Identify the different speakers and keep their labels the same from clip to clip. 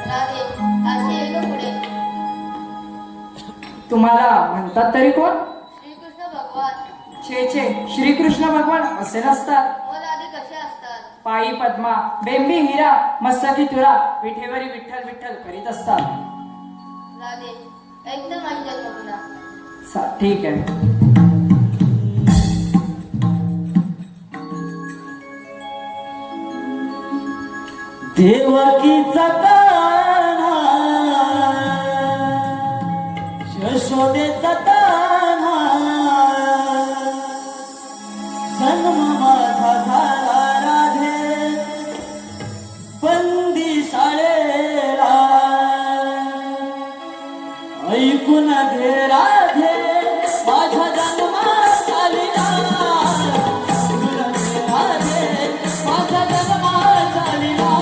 Speaker 1: राधे असे येलो पुढे.
Speaker 2: तुम्हाला म्हणतात तरी कोण?
Speaker 1: श्रीकृष्ण भगवान.
Speaker 2: छे छे, श्रीकृष्ण भगवान असे नसतात.
Speaker 1: व राधे कसे असतात?
Speaker 2: पायी पद्मा, बेंबी हिरा, मस्तकी तुरा, विठेवरी विठ्ठल विठ्ठल करीत असतात.
Speaker 1: राधे ऐक तर माझी जन्मभूमी.
Speaker 2: ठीक आहे.
Speaker 3: देवकीचा कान्हा यशोदेचा कान्हा जन्म माझा झाला राधे बंदी शाळेला ऐकून घे राधे माझ्या जन्मात आलेला ऐकून घे राधे माझ्या जन्मात आलेला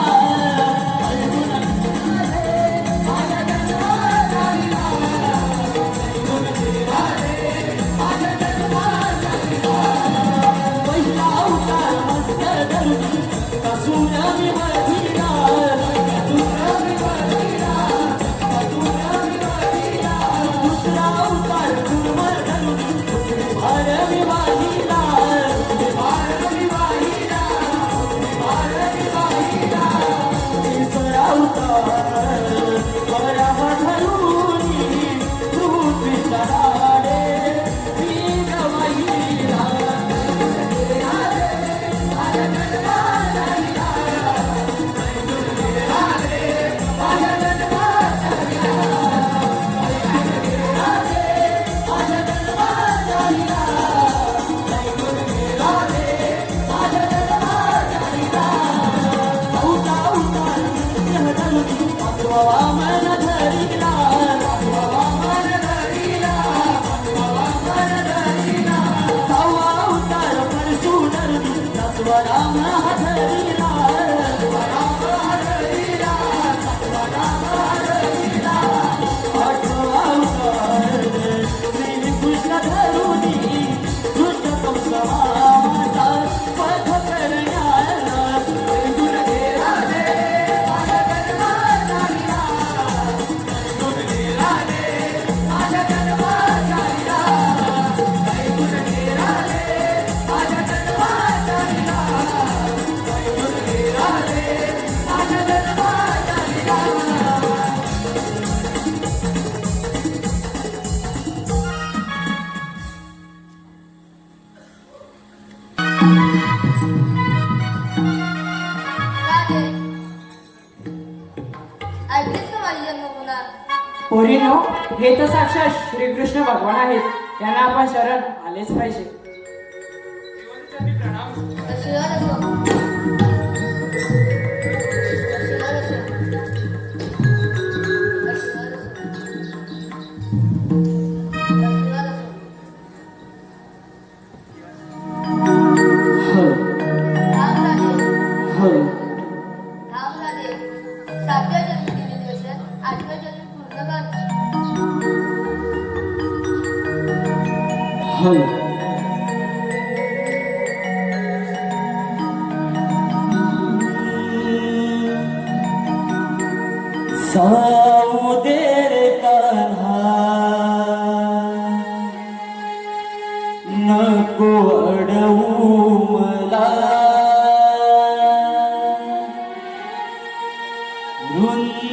Speaker 1: राधे ऐकतेस का माझी जन्मभूमी?
Speaker 2: पोरीनो, हे तर साक्षात श्रीकृष्ण भगवान आहेत. त्यांना आपण शरण आलेच पाहिजे.
Speaker 1: आशीर्वाद असो. आशीर्वाद असो. आशीर्वाद असो. आशीर्वाद असो. थांब राधे. थांब राधे. 7व्या जन्मी दिलेली वचन 8व्या जन्मी पूर्ण कर.
Speaker 3: जाऊ दे रे कान्हा नको अडवू मला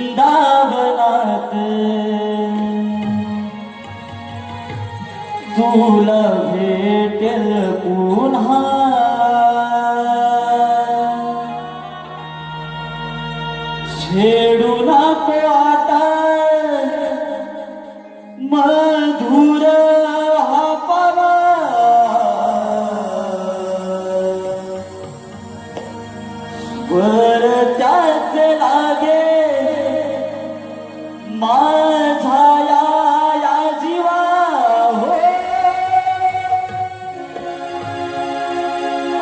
Speaker 3: वृंदावनात तुला भेटेल पुन्हा छेडू नको आता मधुर हा पवा वर त्याच लागे माझा या जीवा हो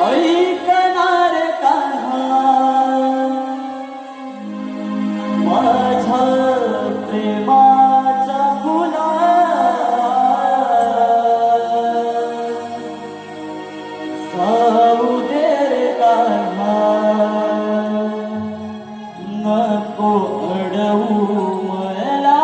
Speaker 3: ऐकणार कान्हा माझ्या प्रेमाचा फुला जाऊ दे रे कान्हा नको नको अडवू मला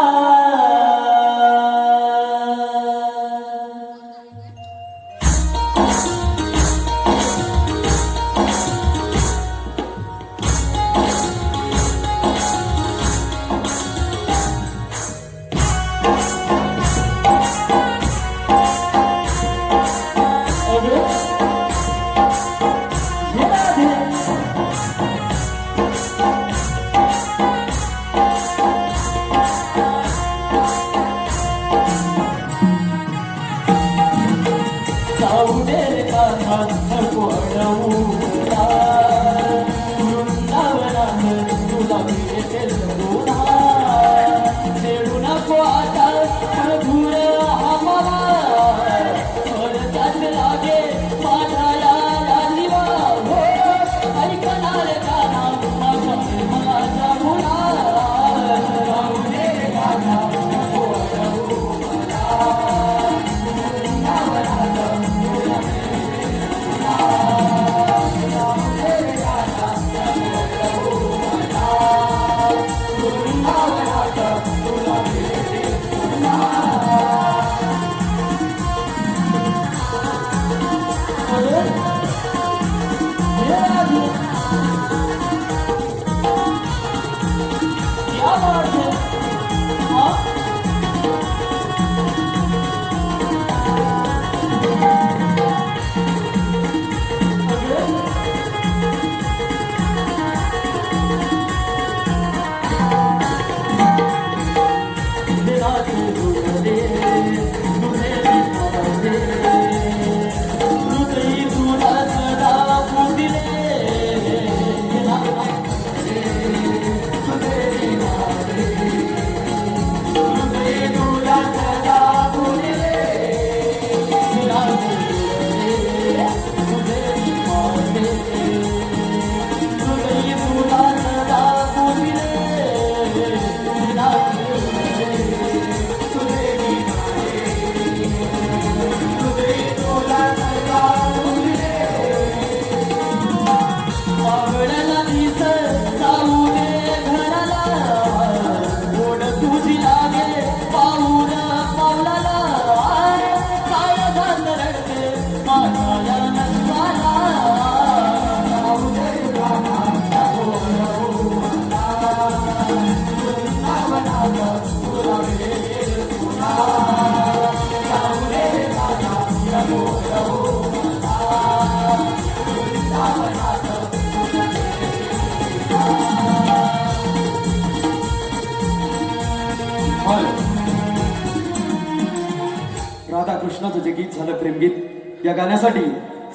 Speaker 4: राधाकृष्णाचं जे गीत झालं प्रेमगीत या गाण्यासाठी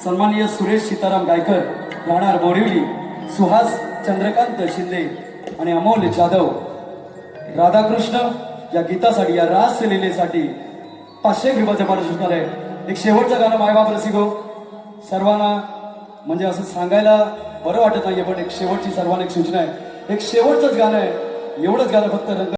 Speaker 4: सन्माननीय सुरेश सीताराम गायकर राहणार बोरिवली, सुहास चंद्रकांत शिंदे आणि अमोल जाधव राधाकृष्ण या गीतासाठी या रास लिलेसाठी 500 ग्रीबाचे पारितोषिक आहे. एक शेवटचं गाणं मायबाप रसिको सर्वांना म्हणजे असं सांगायला बरं वाटत नाहीये पण एक शेवटची सर्वांना एक सूचना आहे. एक शेवटचंच गाणं आहे, एवढंच गाणं फक्त रंग